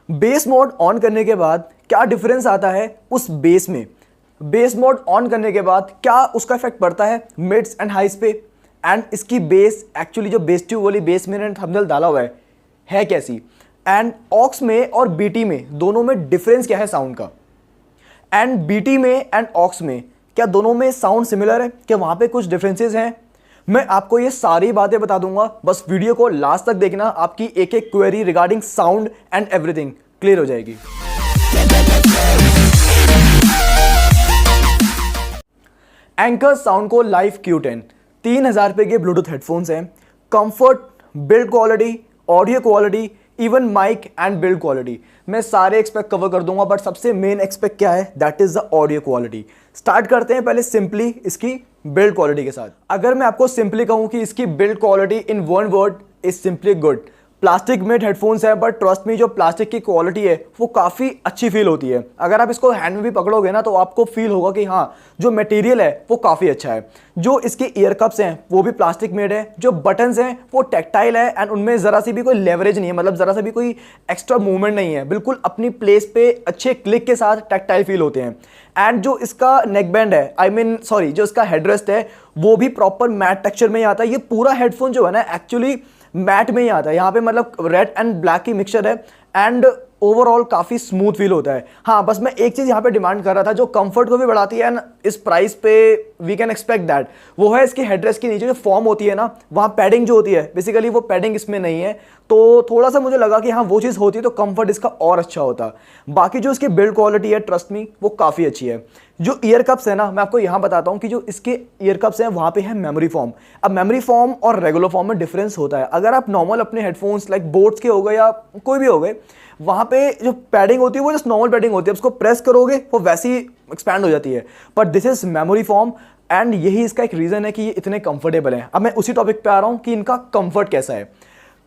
Base mode on करने के बाद क्या डिफरेंस आता है उस बेस में, बेस मोड ऑन करने के बाद क्या उसका इफेक्ट पड़ता है मिड्स एंड हाइस पे, एंड इसकी बेस एक्चुअली जो बेस ट्यूब वाली बेस मैंने थंबनेल डाला हुआ है कैसी, एंड ऑक्स में और बीटी में दोनों में डिफरेंस क्या है साउंड का, एंड बीटी में एंड ऑक्स में क्या दोनों में साउंड सिमिलर है, क्या वहां पे कुछ डिफरेंसेस हैं। मैं आपको ये सारी बातें बता दूंगा, बस वीडियो को लास्ट तक देखना, आपकी एक एक query regarding sound and everything clear हो जाएगी। एंकर साउंड को लाइव Q10 3000 रुपए के ब्लूटूथ हेडफोन्स हैं। Comfort, build quality, audio quality, even mic and build quality, मैं सारे एक्सपेक्ट कवर कर दूंगा, बट सबसे मेन एक्सपेक्ट क्या है, that is the audio quality. Start करते हैं पहले सिंपली इसकी बिल्ड क्वालिटी के साथ। अगर मैं आपको सिंपली कहूं कि इसकी build quality in one word is simply good. Plastic made headphones है, बट ट्रस्ट मी जो प्लास्टिक की क्वालिटी है वो काफ़ी अच्छी फील होती है। अगर आप इसको हैंड में भी पकड़ोगे ना तो आपको फील होगा कि हाँ जो मटेरियल है वो काफ़ी अच्छा है। जो इसके ईयर कप्स हैं वो भी प्लास्टिक मेड है, जो बटन्स हैं वो टेक्टाइल है, एंड उनमें ज़रा सी भी कोई लेवरेज नहीं है, मतलब ज़रा सा भी कोई एक्स्ट्रा मूवमेंट नहीं है, बिल्कुल अपनी प्लेस पे अच्छे क्लिक के साथ टेक्टाइल फील होते हैं। एंड जो इसका नेक बैंड है, जो इसका हेडरेस्ट है वो भी प्रॉपर मैट टेक्सचर में ही आता है। ये पूरा हेडफोन जो है ना एक्चुअली मैट में ही आता है, यहाँ पे मतलब रेड एंड ब्लैक की मिक्सचर है, एंड ओवरऑल काफ़ी स्मूथ फील होता है। हाँ बस मैं एक चीज़ यहाँ पे डिमांड कर रहा था जो कंफर्ट को भी बढ़ाती है, एंड इस प्राइस पे वी कैन एक्सपेक्ट दैट, वो है इसकी हेडरेस्ट के नीचे जो फॉर्म होती है ना, वहाँ पैडिंग जो होती है, बेसिकली वो पैडिंग इसमें नहीं है, तो थोड़ा सा मुझे लगा कि हाँ वो चीज़ होती तो कंफर्ट इसका और अच्छा होता। बाकी जो इसकी बिल्ड क्वालिटी है ट्रस्ट मी वो काफ़ी अच्छी है। जो ईयर कप्स है ना, मैं आपको यहाँ बताता हूँ कि जो इसके ईयर कप्स हैं वहाँ पे है मेमोरी फॉर्म। अब मेमोरी फॉर्म और रेगुलर फॉर्म में डिफरेंस होता है। अगर आप नॉर्मल अपने हेडफोन्स लाइक बोट्स के हो गए या कोई भी हो गए, वहाँ पे जो पैडिंग होती है वो जस्ट नॉर्मल पैडिंग होती है, उसको प्रेस करोगे वो वैसी एक्सपैंड हो जाती है, but this is memory form, and यही इसका एक रीज़न है कि ये इतने कंफर्टेबल हैं। अब मैं उसी टॉपिक पे आ रहा हूँ कि इनका कंफर्ट कैसा है।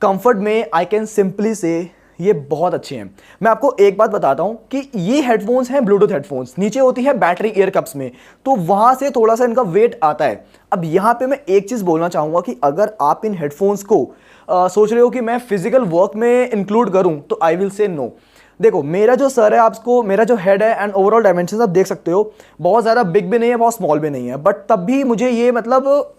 कंफर्ट में आई कैन सिंपली से ये बहुत अच्छे हैं। मैं आपको एक बात बताता हूं कि ये हेडफोन्स हैं ब्लूटूथ हेडफोन्स, नीचे होती है बैटरी ईयर कप्स में, तो वहां से थोड़ा सा इनका वेट आता है। अब यहां पे मैं एक चीज बोलना चाहूंगा कि अगर आप इन हेडफोन्स को सोच रहे हो कि मैं फिजिकल वर्क में इंक्लूड करूं तो आई विल से नो। देखो मेरा जो सर है, आपको मेरा जो हेड है एंड ओवरऑल डायमेंशन आप देख सकते हो, बहुत ज़्यादा बिग भी नहीं है बहुत स्मॉल भी नहीं है, बट तब भी मुझे ये मतलब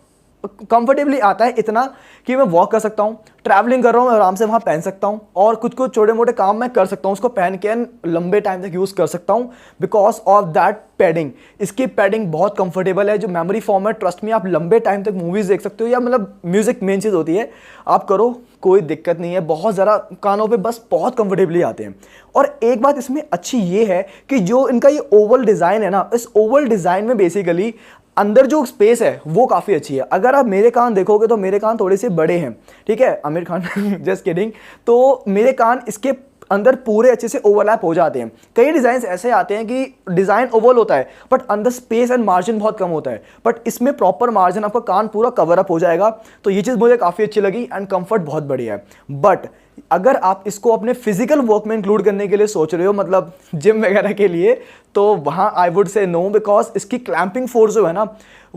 कंफर्टेबली आता है इतना कि मैं वॉक कर सकता हूँ, ट्रैवलिंग कर रहा हूँ आराम से वहाँ पहन सकता हूँ, और कुछ कुछ छोटे मोटे काम मैं कर सकता हूँ उसको पहन के लंबे टाइम तक यूज़ कर सकता हूँ बिकॉज ऑफ दैट पैडिंग। इसकी पैडिंग बहुत कंफर्टेबल है। जो मेमोरी फॉर्म है ट्रस्ट में आप लंबे टाइम तक मूवीज़ देख सकते हो, या मतलब म्यूज़िक मेन चीज़ होती है, आप करो कोई दिक्कत नहीं है, बहुत ज़रा कानों पे बस बहुत कंफर्टेबली आते हैं। और एक बात इसमें अच्छी ये है कि जो इनका ये ओवल डिज़ाइन है ना, इस ओवल डिज़ाइन में बेसिकली अंदर जो स्पेस है वो काफ़ी अच्छी है। अगर आप मेरे कान देखोगे तो मेरे कान थोड़े से बड़े हैं, ठीक है, आमिर खान जस्ट किडिंग, तो मेरे कान इसके अंदर पूरे अच्छे से ओवरलैप हो जाते हैं। कई डिज़ाइन ऐसे आते हैं कि डिज़ाइन ओवल होता है बट अंदर स्पेस एंड मार्जिन बहुत कम होता है, बट इसमें प्रॉपर मार्जिन, आपका कान पूरा कवर अप हो जाएगा, तो ये चीज़ मुझे काफ़ी अच्छी लगी, एंड कंफर्ट बहुत बढ़िया है। बट अगर आप इसको अपने फिजिकल वर्क में इंक्लूड करने के लिए सोच रहे हो, मतलब जिम वगैरह के लिए, तो वहाँ I would say no, because इसकी क्लैंपिंग फोर्स जो है ना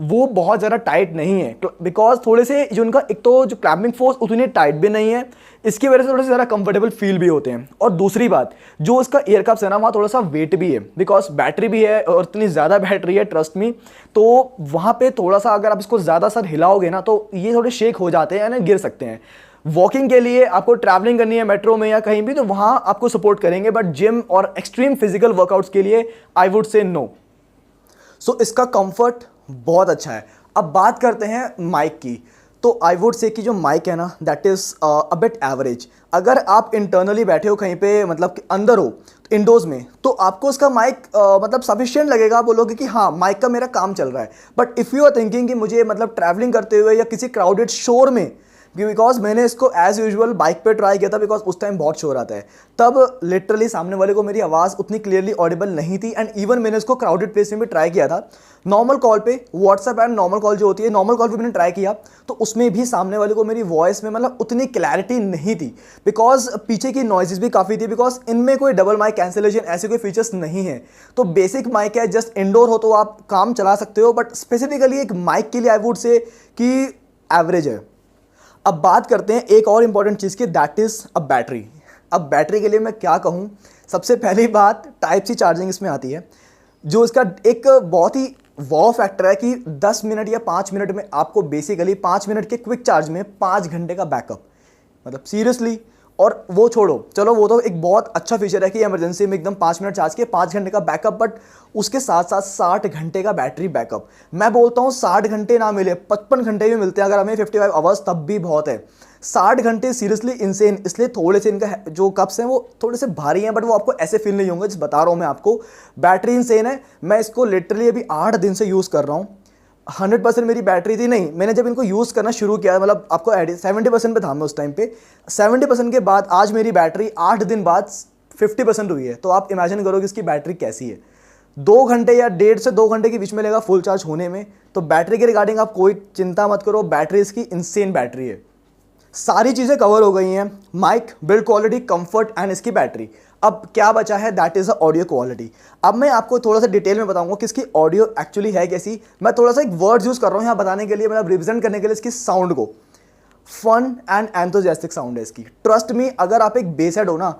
वो बहुत ज़्यादा टाइट नहीं है, बिकॉज थोड़े से जो उनका एक तो जो क्लैंपिंग फोर्स उतनी टाइट भी नहीं है, इसकी वजह से थोड़े से ज़्यादा कंफर्टेबल फील भी होते हैं। और दूसरी बात, जो इसका ईयर कप्स है ना वहाँ थोड़ा सा वेट भी है, बिकॉज बैटरी भी है और इतनी ज़्यादा बैटरी है ट्रस्ट मी, तो वहाँ पे थोड़ा सा अगर आप इसको ज़्यादा सर हिलाओगे ना तो ये थोड़े शेक हो जाते हैं, यानी गिर सकते हैं। वॉकिंग के लिए आपको ट्रैवलिंग करनी है मेट्रो में या कहीं भी, तो वहाँ आपको सपोर्ट करेंगे, बट जिम और एक्सट्रीम फिजिकल वर्कआउट्स के लिए आई वुड से नो। सो इसका कंफर्ट बहुत अच्छा है। अब बात करते हैं माइक की, तो आई वुड से कि जो माइक है ना that is a bit average. अगर आप इंटरनली बैठे हो कहीं पे, मतलब अंदर हो इंडोर्स में, तो आपको उसका माइक मतलब सफिशिएंट लगेगा, आप बोलोगे कि हाँ माइक का मेरा काम चल रहा है। But if you are thinking कि मुझे मतलब ट्रैवलिंग करते हुए या किसी क्राउडेड शोर में, बिकॉज मैंने इसको एज यूजुअल बाइक पे ट्राई किया था, बिकॉज उस टाइम बहुत शोर आता है, तब लिटरली सामने वाले को मेरी आवाज़ उतनी क्लियरली ऑडिबल नहीं थी, एंड इवन मैंने इसको क्राउडेड प्लेस में भी ट्राई किया था। नॉर्मल कॉल पे, व्हाट्सएप एंड नॉर्मल कॉल जो होती है, नॉर्मल कॉल पे मैंने ट्राई किया, तो उसमें भी सामने वाले को मेरी वॉइस में मतलब उतनी क्लैरिटी नहीं थी, बिकॉज पीछे की नॉइजेस भी काफ़ी थी, बिकॉज इनमें कोई डबल माइक कैंसिलेशन ऐसे कोई फीचर्स नहीं है। तो बेसिक माइक है, जस्ट इंडोर हो तो आप काम चला सकते हो, बट स्पेसिफिकली एक माइक के लिए आई वुड से कि एवरेज है। अब बात करते हैं एक और इंपॉर्टेंट चीज़ की, दैट इज़ अ बैटरी। अब बैटरी के लिए मैं क्या कहूँ, सबसे पहली बात टाइप सी चार्जिंग इसमें आती है, जो इसका एक बहुत ही वॉव फैक्टर है कि 10 मिनट या 5 मिनट में आपको बेसिकली 5 मिनट के क्विक चार्ज में 5 घंटे का बैकअप, मतलब सीरियसली। और वो छोड़ो, चलो वो तो एक बहुत अच्छा फीचर है कि इमरजेंसी में एकदम 5 मिनट चार्ज के 5 घंटे का बैकअप, बट उसके साथ साथ 60 घंटे का बैटरी बैकअप। मैं बोलता हूँ 60 घंटे ना मिले 55 घंटे भी मिलते हैं अगर हमें 55 आवर्स, तब भी बहुत है। 60 घंटे सीरियसली इंसेन। इसलिए थोड़े से इनका जो कप्स हैं वो थोड़े से भारी हैं, बट वो आपको ऐसे फील नहीं होंगे, जिस बता रहा हूँ मैं आपको। बैटरी इंसेन है। मैं इसको लिटरली अभी 8 दिन से यूज़ कर रहा हूँ। 100% मेरी बैटरी थी नहीं, मैंने जब इनको यूज़ करना शुरू किया, मतलब आपको 70% पे था मैं उस टाइम पे। 70% के बाद आज मेरी बैटरी 8 दिन बाद 50% हुई है। तो आप इमेजिन करो कि इसकी बैटरी कैसी है। 2 घंटे या 1.5 से 2 घंटे के बीच में लगेगा फुल चार्ज होने में। तो बैटरी के रिगार्डिंग आप कोई चिंता मत करो, बैटरी इसकी इंसेन बैटरी है। सारी चीज़ें कवर हो गई हैं, mic, build quality, comfort and इसकी बैटरी। अब क्या बचा है, that is the audio quality. अब मैं आपको थोड़ा सा डिटेल में बताऊंगा कि इसकी ऑडियो एक्चुअली है कैसी। मैं थोड़ा सा एक वर्ड्स यूज़ कर रहा हूँ यहाँ बताने के लिए, मतलब रिप्रेजेंट करने के लिए इसकी साउंड को। फन एंड एंथुसियास्टिक साउंड है इसकी। ट्रस्ट मी, अगर आप एक बेस हेड हो ना,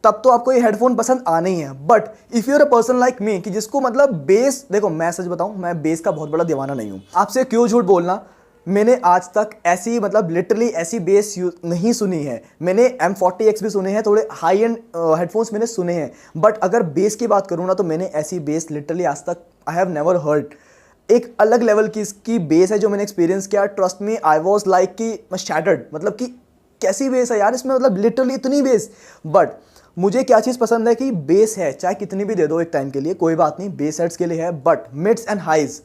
तब तो आपको ये हेडफोन पसंद आने ही है। But if you're a person like me कि जिसको मतलब बेस, देखो मैं सच बताऊँ, मैं बेस का बहुत बड़ा दीवाना नहीं हूँ। आपसे क्यों झूठ बोलना, मैंने आज तक ऐसी मतलब लिटरली ऐसी बेस नहीं सुनी है। मैंने M40X भी सुने हैं, थोड़े हाई एंड हेडफोन्स मैंने सुने हैं, बट अगर बेस की बात करूँ ना तो मैंने ऐसी बेस लिटरली आज तक आई हैव नेवर हर्ड। एक अलग लेवल की इसकी बेस है जो मैंने एक्सपीरियंस किया। Trust me, I was like कि शैटर्ड, मतलब कि कैसी बेस है यार इसमें, मतलब लिटरली इतनी बेस। बट मुझे क्या चीज़ पसंद है कि बेस है, चाहे कितनी भी दे दो एक टाइम के लिए, कोई बात नहीं, बेस हेड्स के लिए है, बट मिड्स एंड हाइज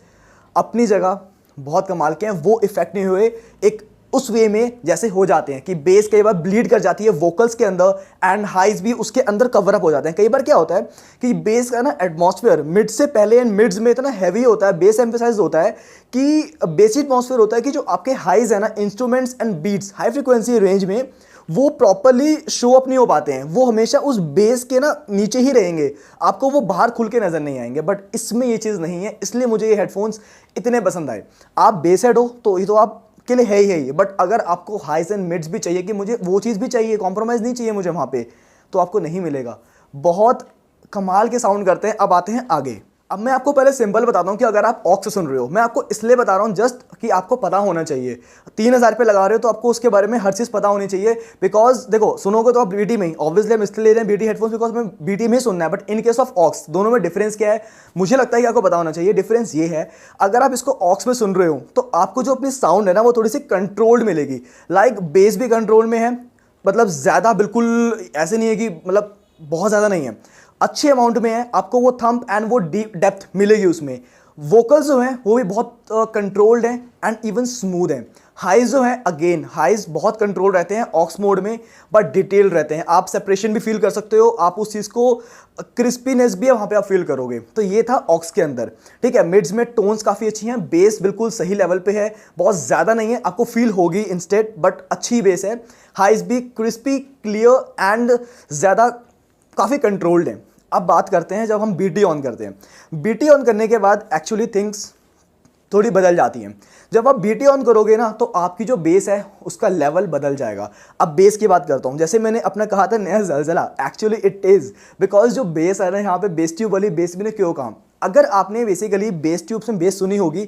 अपनी जगह बहुत कमाल के हैं। वो इफेक्ट नहीं हुए एक उस वे में जैसे हो जाते हैं कि बेस कई बार ब्लीड कर जाती है वोकल्स के अंदर, एंड हाइज भी उसके अंदर कवर अप हो जाते हैं। कई बार क्या होता है कि बेस का ना एटमॉस्फेयर मिड से पहले एंड मिड्स में इतना हैवी होता है, बेस एम्फेसाइज होता है कि बेसिक एटमॉस्फेयर होता है कि जो आपके हाइज है ना, instruments and beats high frequency range में वो प्रॉपरली शो अप नहीं हो पाते हैं। वो हमेशा उस बेस के ना नीचे ही रहेंगे, आपको वो बाहर खुल के नजर नहीं आएंगे। बट इसमें ये चीज़ नहीं है, इसलिए मुझे ये हेडफोन्स इतने पसंद आए। आप बेस हेड हो तो ये तो आप के लिए है ही, बट अगर आपको हाइज एंड मिड्स भी चाहिए कि मुझे वो चीज़ भी चाहिए, कॉम्प्रोमाइज़ नहीं चाहिए मुझे वहाँ पे, तो आपको नहीं मिलेगा। बहुत कमाल के साउंड करते हैं। अब आते हैं आगे। अब मैं आपको पहले सिंपल बताता हूँ कि अगर आप ऑक्स से सुन रहे हो, मैं आपको इसलिए बता रहा हूँ जस्ट कि आपको पता होना चाहिए। 3000 पे लगा रहे हो तो आपको उसके बारे में हर चीज़ पता होनी चाहिए। बिकॉज देखो, सुनोगे तो आप बीटी में ही, ऑब्वियसली हम इसलिए ले रहे हैं बीटी हेडफोन्स बिकॉज में बीटी में ही सुनना है। But in case of aux दोनों में डिफरेंस क्या है, मुझे लगता है कि आपको पता होना चाहिए। डिफरेंस ये है, अगर आप इसको ऑक्स में सुन रहे हो तो आपको जो अपनी साउंड है ना वो थोड़ी सी कंट्रोल्ड मिलेगी। लाइक बेस भी कंट्रोल में है, मतलब ज़्यादा बिल्कुल ऐसे नहीं है कि मतलब बहुत ज़्यादा नहीं है, अच्छे अमाउंट में है। आपको वो थंप एंड वो डीप डेप्थ मिलेगी उसमें। वोकल्स जो हैं वो भी बहुत कंट्रोल्ड हैं एंड इवन स्मूथ हैं। हाइज जो है, अगेन हाइज बहुत कंट्रोल रहते हैं ऑक्स मोड में, बट डिटेल रहते हैं। आप सेपरेशन भी फील कर सकते हो, आप उस चीज़ को क्रिस्पीनेस भी वहाँ पे आप फील करोगे। तो ये था ऑक्स के अंदर, ठीक है। मिड्स में टोन्स काफ़ी अच्छी हैं, बेस बिल्कुल सही लेवल पे है, बहुत ज़्यादा नहीं है, आपको फील होगी इंस्टेड, बट अच्छी बेस है। हाइज भी क्रिस्पी, क्लियर एंड ज़्यादा काफ़ी कंट्रोल्ड है। अब बात करते हैं जब हम बीटी ऑन करते हैं। बीटी ऑन करने के बाद एक्चुअली थिंग्स थोड़ी बदल जाती हैं। जब आप बीटी ऑन करोगे ना तो आपकी जो बेस है उसका लेवल बदल जाएगा। अब बेस की बात करता हूँ, जैसे मैंने अपना कहा था नया ज़लज़ला, एक्चुअली इट इज़ बिकॉज जो बेस है ना यहाँ पे बेस ट्यूब वाली बेस भी ने क्यों कहा। अगर आपने बेसिकली बेस ट्यूब से बेस सुनी होगी,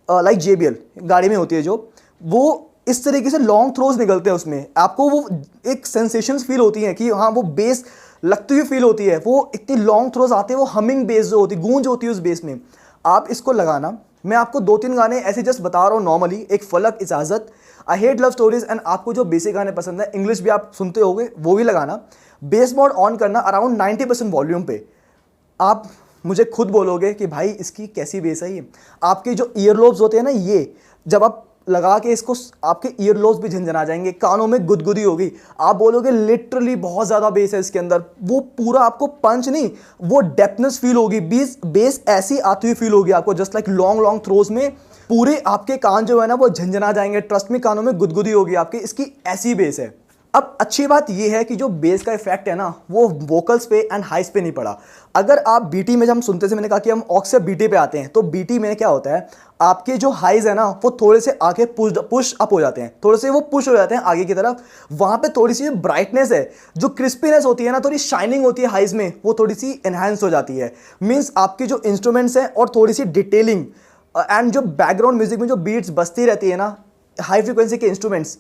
लाइक JBL गाड़ी में होती है जो, वो इस तरीके से लॉन्ग थ्रोज निकलते हैं उसमें, आपको वो एक सेंसेशंस फील होती हैं कि हाँ वो बेस लगती हुई फील होती है। वो इतनी लॉन्ग थ्रोज आते हैं, वो हमिंग बेस जो होती है, गूंज होती है उस बेस में। आप इसको लगाना, मैं आपको 2-3 गाने ऐसे जस्ट बता रहा हूँ नॉर्मली, एक फलक, इजाज़त, I hate love stories and आपको जो बेसिक गाने पसंद है, इंग्लिश भी आप सुनते होगे, वो भी लगाना। बेस मोड ऑन करना अराउंड 90% वॉल्यूम पे। आप मुझे खुद बोलोगे कि भाई इसकी कैसी बेस है ये। आपके जो ईयर लोब्स होते हैं ना, ये जब आप लगा के इसको, आपके ईयर लोब्स भी झंझना जाएंगे, कानों में गुदगुदी होगी, आप बोलोगे लिटरली बहुत ज़्यादा बेस है इसके अंदर। वो पूरा आपको पंच नहीं, वो डेप्थनेस फील होगी, बेस ऐसी आती हुई फील होगी आपको, जस्ट लाइक लॉन्ग थ्रोज में पूरे आपके कान जो है ना वो झंझना जाएंगे। ट्रस्ट में, कानों में गुदगुदी होगी आपकी, इसकी ऐसी बेस है। अब अच्छी बात यह है कि जो बेस का इफेक्ट है ना वो वोकल्स पे एंड हाइस पे नहीं पड़ा। अगर आप बीटी में, जब हम सुनते थे, मैंने कहा कि हम ऑक्स से बीटी पे आते हैं, तो बीटी में क्या होता है, आपके जो हाइज है ना वो थोड़े से आगे पुश अप हो जाते हैं, थोड़े से वो पुश हो जाते हैं आगे की तरफ। वहां पे थोड़ी सी ब्राइटनेस है, जो क्रिस्पीनेस होती है ना, थोड़ी शाइनिंग होती है हाइज में, वो थोड़ी सी एनहांस हो जाती है। मीन्स आपके जो इंस्ट्रूमेंट्स हैं और थोड़ी सी डिटेलिंग एंड जो बैकग्राउंड म्यूजिक में जो बीट्स बजती रहती है ना, हाई फ्रिक्वेंसी के इंस्ट्रूमेंट्स,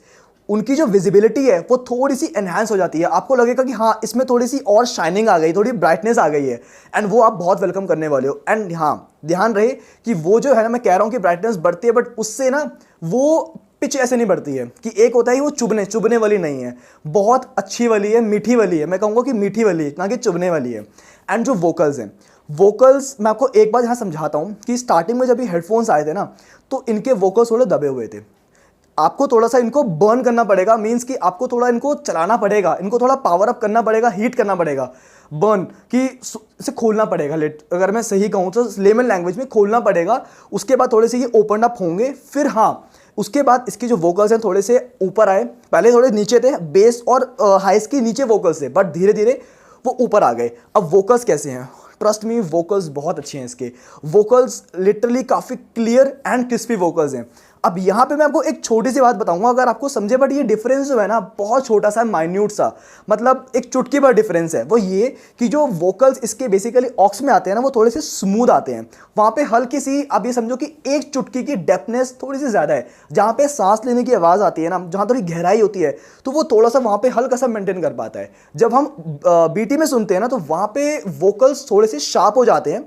उनकी जो विजिबिलिटी है वो थोड़ी सी एनहांस हो जाती है। आपको लगेगा कि हाँ इसमें थोड़ी सी और शाइनिंग आ गई, थोड़ी ब्राइटनेस आ गई है, एंड वो आप बहुत वेलकम करने वाले हो। एंड हाँ ध्यान रहे कि वो जो है ना, मैं कह रहा हूँ कि ब्राइटनेस बढ़ती है, बट उससे ना वो पिच ऐसे नहीं बढ़ती है कि एक होता है वो चुभने वाली नहीं है, बहुत अच्छी वाली है, मीठी वाली है। मैं कहूँगा कि मीठी वाली है, ना कि चुभने वाली है। एंड जो वोकल्स हैं, वोकल्स मैं आपको एक बार यहाँ समझाता हूँ कि स्टार्टिंग में जब ये हेडफोन्स आए थे ना, तो इनके वोकल्स थोड़े दबे हुए थे। आपको थोड़ा सा इनको बर्न करना पड़ेगा, मीन्स कि आपको थोड़ा इनको चलाना पड़ेगा, इनको थोड़ा पावर अप करना पड़ेगा, हीट करना पड़ेगा, बर्न कि इसे खोलना पड़ेगा। लेट अगर मैं सही कहूँ तो लेमन लैंग्वेज में खोलना पड़ेगा। उसके बाद थोड़े से ये ओपन अप होंगे, फिर हाँ उसके बाद इसके जो वोकल्स हैं थोड़े से ऊपर आए। पहले थोड़े नीचे थे, बेस और हाइस के नीचे वोकल्स थे, बट धीरे धीरे वो ऊपर आ गए। अब वोकल्स कैसे हैं, ट्रस्ट मी वोकल्स बहुत अच्छे हैं इसके। वोकल्स लिटरली काफ़ी क्लियर एंड क्रिस्पी वोकल्स हैं। अब यहाँ पे मैं आपको एक छोटी सी बात बताऊंगा, अगर आपको समझे, बट ये डिफरेंस जो है ना बहुत छोटा सा, माइन्यूट सा, मतलब एक चुटकी भर डिफरेंस है। वो ये कि जो वोकल्स इसके बेसिकली ऑक्स में आते हैं ना, वो थोड़े से स्मूथ आते हैं। वहाँ पे हल्की सी, आप ये समझो कि एक चुटकी की डेप्थनेस थोड़ी सी ज़्यादा है। जहाँ पे सांस लेने की आवाज़ आती है ना, जहाँ थोड़ी गहराई होती है, तो वो थोड़ा सा वहाँ पे हल्का सा मेंटेन कर पाता है। जब हम बीटी में सुनते हैं ना, तो वहाँ पे वोकल्स थोड़े से शार्प हो जाते हैं,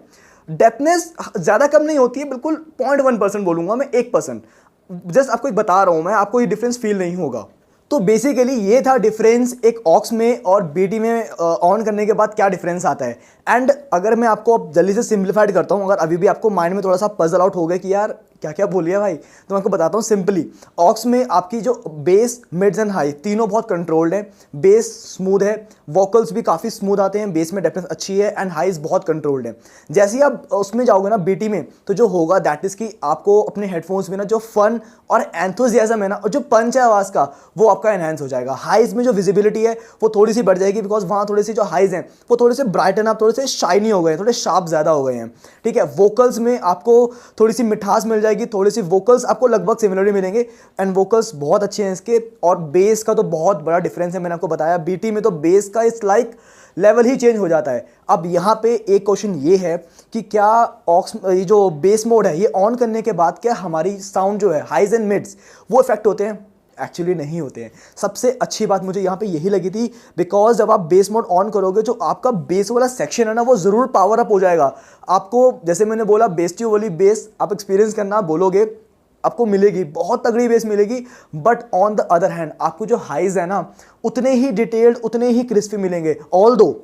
डेप्थनेस ज़्यादा कम नहीं होती है, बिल्कुल 0.1% बोलूँगा मैं, 1%। जस्ट आपको एक बता रहा हूं मैं, आपको ये डिफरेंस फील नहीं होगा। तो बेसिकली ये था डिफरेंस एक ऑक्स में और बीटी में ऑन करने के बाद क्या डिफरेंस आता है। एंड अगर मैं आपको अब जल्दी से सिंप्लीफाइड करता हूं, अगर अभी भी आपको माइंड में थोड़ा सा पजल आउट हो गया कि यार क्या क्या बोलिए भाई, तो मैं आपको बताता हूँ सिंपली। ऑक्स में आपकी जो बेस, मिड्स एंड हाई तीनों बहुत कंट्रोल्ड है। बेस स्मूथ है, वोकल्स भी काफ़ी स्मूथ आते हैं, बेस में डेप्थनेस अच्छी है, एंड हाइज बहुत कंट्रोल्ड है। जैसे ही आप उसमें जाओगे ना बीटी में, तो जो होगा दैट इज़ कि आपको अपने हेडफोन्स में ना जो फन और एंथुजियाज्म है ना, और जो पंच है आवाज़ का, वो आपका एनहांस हो जाएगा। हाइज में जो विजिबिलिटी है वो थोड़ी सी बढ़ जाएगी, बिकॉज वहाँ थोड़ी सी जो हाइज हैं वो थोड़े से ब्राइटन अप, थोड़े से शाइनी हो गए, थोड़े शार्प ज़्यादा हो गए हैं। ठीक है, वोकल्स में आपको थोड़ी सी मिठास मिल जाएगी, थोड़ी सी वोकल्स आपको लगभग सिमिलर मिलेंगे, एंड वोकल्स बहुत अच्छे हैं इसके। और बेस का तो बहुत बड़ा डिफरेंस है, मैंने आपको बताया। बीटी में तो बेस का it's like level he change हो जाता है। अब यहाँ पे एक क्वेश्चन ये है कि क्या ऑक्स, ये जो बेस मोड है, ये ऑन करने के बाद क्या हमारी साउंड जो है हाइज एंड मिड्स वो इफेक्ट होते हैं? एक्चुअली नहीं होते हैं। सबसे अच्छी बात मुझे यहाँ पे यही लगी थी, बिकॉज जब आप बेस मोड ऑन करोगे, जो आपका बेस वाला सेक्शन है ना, वो ज़रूर पावर अप हो जाएगा। आपको जैसे मैंने बोला, बेस ट्यूब वाली बेस आप एक्सपीरियंस करना बोलोगे, आपको मिलेगी, बहुत तगड़ी बेस मिलेगी। But on the other hand आपको जो हाइज है ना, उतने ही डिटेल्ड, उतने ही क्रिस्पी मिलेंगे। ऑल दो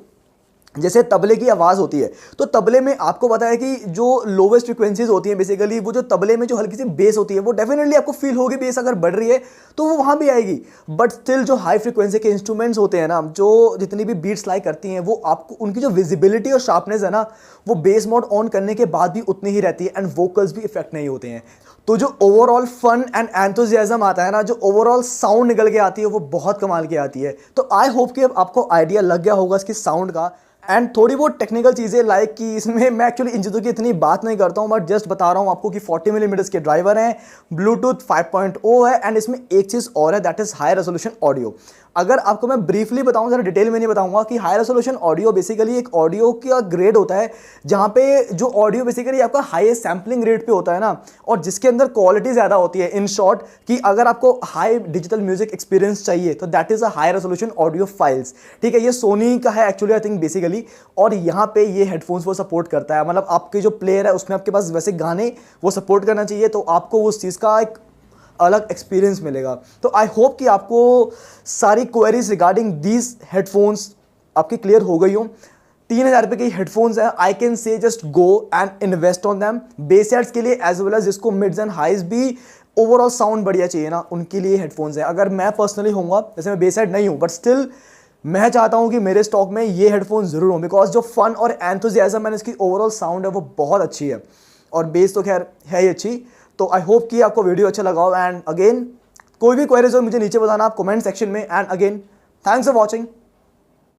जैसे तबले की आवाज़ होती है, तो तबले में आपको पता है कि जो लोवेस्ट फ्रिक्वेंसीज होती हैं, बेसिकली वो जो तबले में जो हल्की सी बेस होती है, वो डेफिनेटली आपको फील होगी। बेस अगर बढ़ रही है तो वो वहाँ भी आएगी। बट स्टिल जो हाई फ्रिक्वेंसी के इंस्ट्रूमेंट्स होते हैं ना, जो जितनी भी बीट्स लाई करती हैं, वो आपको उनकी जो विजिबिलिटी और शार्पनेस है ना, वो बेस मोड ऑन करने के बाद भी उतनी ही रहती है, एंड वोकल्स भी इफेक्ट नहीं होते हैं। तो जो ओवरऑल फन एंड एंथुजियाज्म आता है ना, जो ओवरऑल साउंड निकल के आती है, वो बहुत कमाल की आती है। तो आई होप कि अब आपको आइडिया लग गया होगा इसकी साउंड का। एंड थोड़ी बहुत टेक्निकल चीज़ें लाइक कि इसमें मैं एक्चुअली इन चीज़ों की इतनी बात नहीं करता हूँ, बट जस्ट बता रहा हूँ आपको कि 40 मिलीमीटर के ड्राइवर हैं, ब्लूटूथ 5.0 है, एंड इसमें एक चीज़ और है, that is high resolution audio. अगर आपको मैं ब्रीफली बताऊं, ज़रा डिटेल में नहीं बताऊंगा, कि हाई रेजोल्यूशन ऑडियो बेसिकली एक ऑडियो का ग्रेड होता है, जहां पे जो ऑडियो बेसिकली आपका हाईएस्ट सैम्पलिंग रेट पे होता है ना, और जिसके अंदर क्वालिटी ज़्यादा होती है। इन शॉर्ट कि अगर आपको हाई डिजिटल म्यूजिक एक्सपीरियंस चाहिए, तो that is a high resolution audio files. ठीक है, ये सोनी का है एक्चुअली, आई थिंक बेसिकली, और यहाँ पे ये हेडफोन्स वो सपोर्ट करता है। मतलब आपके जो प्लेयर है उसमें आपके पास वैसे गाने वो सपोर्ट करना चाहिए, तो आपको उस चीज़ का एक अलग एक्सपीरियंस मिलेगा। तो आई होप कि आपको सारी क्वेरीज रिगार्डिंग दीज हेडफोन्स आपकी क्लियर हो गई हो। 3000 रुपये के हेडफोन्स हैं, I can say just go and invest on them. Base heads के लिए एज वेल एज जिसको मिड्स एंड हाइज भी ओवरऑल साउंड बढ़िया चाहिए ना, उनके लिए हेडफोन्स हैं। अगर मैं पर्सनली होऊंगा, जैसे मैं बेस हेड नहीं हूँ, बट स्टिल मैं चाहता हूँ कि मेरे स्टॉक में ये हेडफोन जरूर हो, बिकॉज जो फन और एंथुजियाज्म है, इसकी ओवरऑल साउंड है वो बहुत अच्छी है, और बेस तो खैर है ही अच्छी। तो आई होप कि आपको वीडियो अच्छा लगा हो। एंड अगेन कोई भी क्वेरीज हो मुझे नीचे बताना आप कमेंट सेक्शन में। And again thanks for watching.